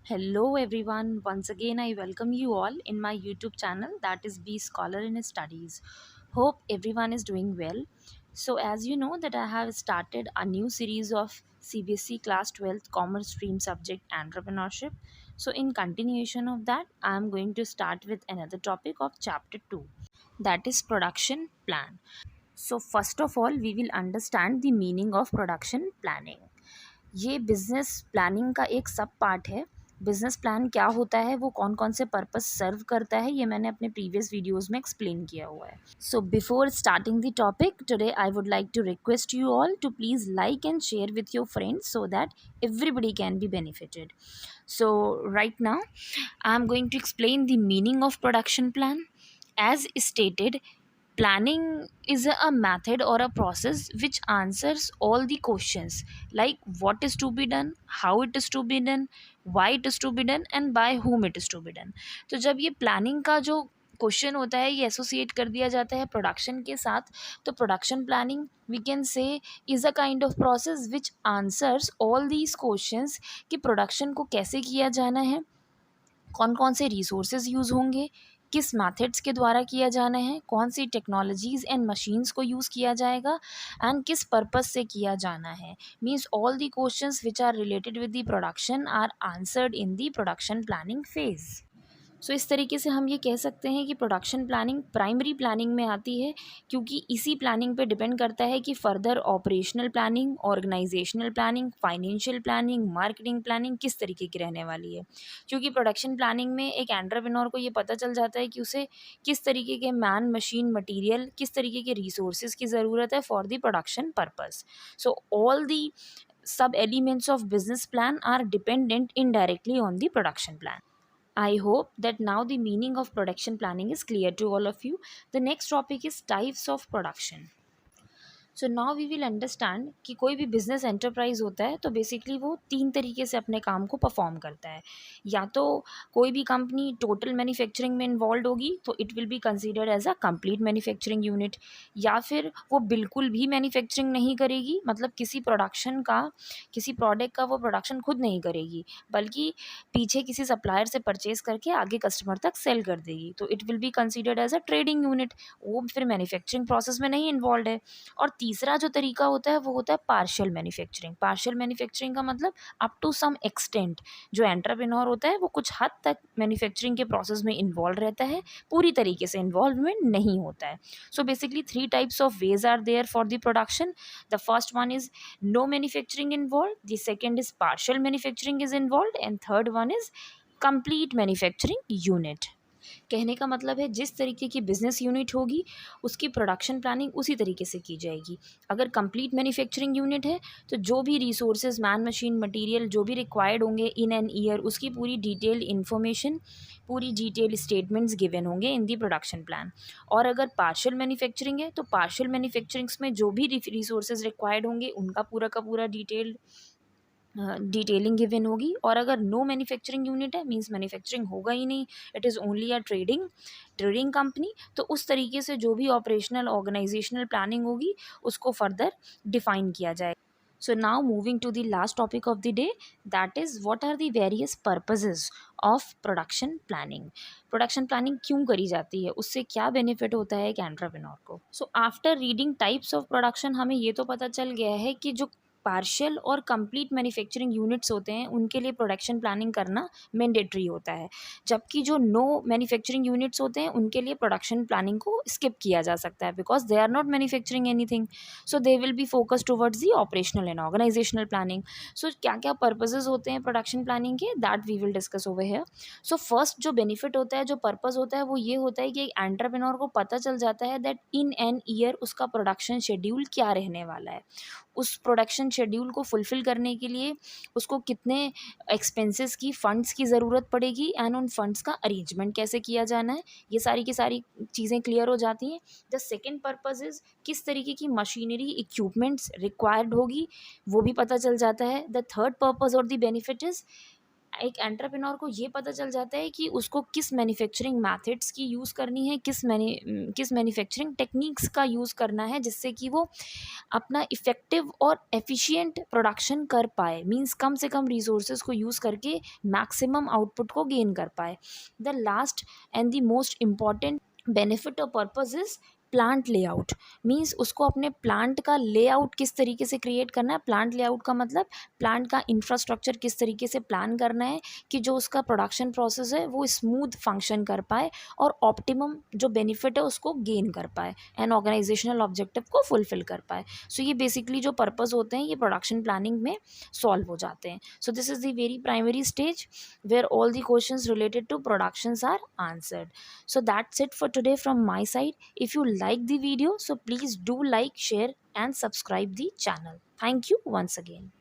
Hello everyone, once again I welcome you all in my YouTube channel that is Be Scholar in Studies. Hope everyone is doing well. So as you know that I have started a new series of CBSE class 12th commerce stream subject entrepreneurship. So in continuation of that I am going to start with another topic of chapter 2, that is production plan. So first of all we will understand the meaning of production planning. ये business planning का एक सब part है। Business plan क्या होता है, वो कौन कौन से पर्पस सर्व करता है, ये मैंने अपने प्रीवियस वीडियोस में एक्सप्लेन किया हुआ है। So before starting the topic today I would like to request you all to please like and share with your friends so that everybody can be benefited. So right now I am going to explain the meaning of production plan. As stated, planning is a method or a process which answers all the questions like what is to be done, how it is to be done, why it is to be done and by whom it is to be done. तो जब ये planning का जो question होता है ये associate कर दिया जाता है प्रोडक्शन के साथ, तो production planning we can say is a kind of process which answers all these questions कि प्रोडक्शन को कैसे किया जाना है, कौन कौन से रिसोर्सेज यूज़ होंगे, किस मेथड्स के द्वारा किया जाना है, कौन सी टेक्नोलॉजीज़ एंड मशीन्स को यूज़ किया जाएगा एंड किस पर्पस से किया जाना है। Means all the questions which are related with the production are answered in the production planning phase. So इस तरीके से हम ये कह सकते हैं कि प्रोडक्शन प्लानिंग प्राइमरी प्लानिंग में आती है, क्योंकि इसी प्लानिंग पे डिपेंड करता है कि further operational planning, organisational planning, financial planning, marketing planning किस तरीके की रहने वाली है। क्योंकि प्रोडक्शन प्लानिंग में एक एंटरप्रेन्योर को ये पता चल जाता है कि उसे किस तरीके के मैन, मशीन, मटीरियल, किस तरीके के रिसोर्सेज की ज़रूरत है for the production purpose. So all the sub elements of business plan are dependent indirectly on the production plan. I hope that now the meaning of production planning is clear to all of you. The next topic is types of production. So now we will understand कि कोई भी business enterprise होता है तो basically वो तीन तरीके से अपने काम को परफॉर्म करता है। या तो कोई भी कंपनी टोटल मैन्युफैक्चरिंग में इन्वॉल्व होगी तो it will be considered as a complete manufacturing unit, या फिर वो बिल्कुल भी मैन्युफैक्चरिंग नहीं करेगी, मतलब किसी प्रोडक्शन का, किसी प्रोडक्ट का वो प्रोडक्शन खुद नहीं करेगी बल्कि पीछे किसी सप्लायर से परचेज करके आगे कस्टमर तक सेल कर देगी, तो it will be considered as a trading unit. वो फिर मैन्युफैक्चरिंग प्रोसेस में नहीं इन्वॉल्व है। और तीसरा जो तरीका होता है वो होता है पार्शियल मैन्युफैक्चरिंग। पार्शियल मैन्युफैक्चरिंग का मतलब अप टू सम एक्सटेंट जो एंटरप्रेन्योर होता है वो कुछ हद तक मैन्युफैक्चरिंग के प्रोसेस में इन्वॉल्व रहता है, पूरी तरीके से इन्वॉल्वमेंट नहीं होता है। So basically three types of ways are there for the production. The first one is no manufacturing involve, the second is partial manufacturing is involve and third one is complete manufacturing unit. कहने का मतलब है जिस तरीके की business unit होगी उसकी production planning उसी तरीके से की जाएगी। अगर कंप्लीट मैन्युफैक्चरिंग यूनिट है तो जो भी रिसोर्सेज, मैन, मशीन, मटेरियल जो भी रिक्वायर्ड होंगे इन एन ईयर, उसकी पूरी डिटेल इन्फॉर्मेशन, पूरी डिटेल स्टेटमेंट्स गिवन होंगे इन दी प्रोडक्शन प्लान। और अगर पार्शियल मैन्युफैक्चरिंग है तो पार्शियल मैन्युफैक्चरिंग्स में जो भी रिसोर्सेज रिक्वायर्ड होंगे उनका पूरा का पूरा डिटेलिंग गिवन होगी। और अगर नो मैन्युफैक्चरिंग यूनिट है, मींस मैन्युफैक्चरिंग होगा ही नहीं, it is only a trading company, तो उस तरीके से जो भी ऑपरेशनल ऑर्गेनाइजेशनल प्लानिंग होगी उसको फर्दर डिफाइन किया जाए. So now moving to the last topic of the day, that is what are the various purposes of production planning. Production planning क्यों करी जाती है, उससे क्या बेनिफिट होता है एक एंटरप्रेन्योर को. So after reading types of production हमें ये तो पता चल गया है कि जो पार्शियल और कंप्लीट मैन्युफैक्चरिंग यूनिट्स होते हैं उनके लिए प्रोडक्शन प्लानिंग करना मैंडेटरी होता है, जबकि जो नो मैन्युफैक्चरिंग यूनिट्स होते हैं उनके लिए प्रोडक्शन प्लानिंग को स्किप किया जा सकता है because they are not manufacturing anything. So they will be focus towards the operational and organisational planning. So क्या क्या पर्पजेज होते हैं प्रोडक्शन प्लानिंग के, that we will discuss over here. So first जो बेनिफिट होता है, जो पर्पज होता है वो ये होता है कि एक एंटरप्रेन्योर को पता चल जाता है दैट इन एन ईयर उसका प्रोडक्शन शेड्यूल क्या रहने वाला है, उस प्रोडक्शन शेड्यूल को फुलफ़िल करने के लिए उसको कितने एक्सपेंसेस की, फ़ंड्स की ज़रूरत पड़ेगी एंड उन फंड्स का अरेंजमेंट कैसे किया जाना है, ये सारी की सारी चीज़ें क्लियर हो जाती हैं. द सेकेंड पर्पज़ इज़ किस तरीके की मशीनरी, इक्विपमेंट्स रिक्वायर्ड होगी, वो भी पता चल जाता है. द थर्ड पर्पज़ और द बेनिफिट इज़ एक एंटरप्रेन्योर को ये पता चल जाता है कि उसको किस मैन्युफैक्चरिंग मेथड्स की यूज़ करनी है, किस मैन्युफैक्चरिंग टेक्निक्स का यूज़ करना है, जिससे कि वो अपना इफ़ेक्टिव और एफिशिएंट प्रोडक्शन कर पाए, मीन्स कम से कम रिसोर्सेज को यूज़ करके मैक्सिमम आउटपुट को गेन कर पाए। The last and the most important benefit और purpose is plant layout, means उसको अपने प्लांट का लेआउट किस तरीके से क्रिएट करना है। प्लांट लेआउट का मतलब प्लांट का इंफ्रास्ट्रक्चर किस तरीके से प्लान करना है कि जो उसका प्रोडक्शन प्रोसेस है वो स्मूथ फंक्शन कर पाए और ऑप्टिमम जो बेनिफिट है उसको गेन कर पाए एंड ऑर्गेनाइजेशनल ऑब्जेक्टिव को फुलफिल कर पाए। सो ये बेसिकली जो पर्पस होते हैं ये प्रोडक्शन प्लानिंग में सॉल्व हो जाते हैं। So this is the very primary stage where all the questions related to productions are answered. So that's it for today from my side. If you like the video, so please do like, share and subscribe the channel. Thank you once again.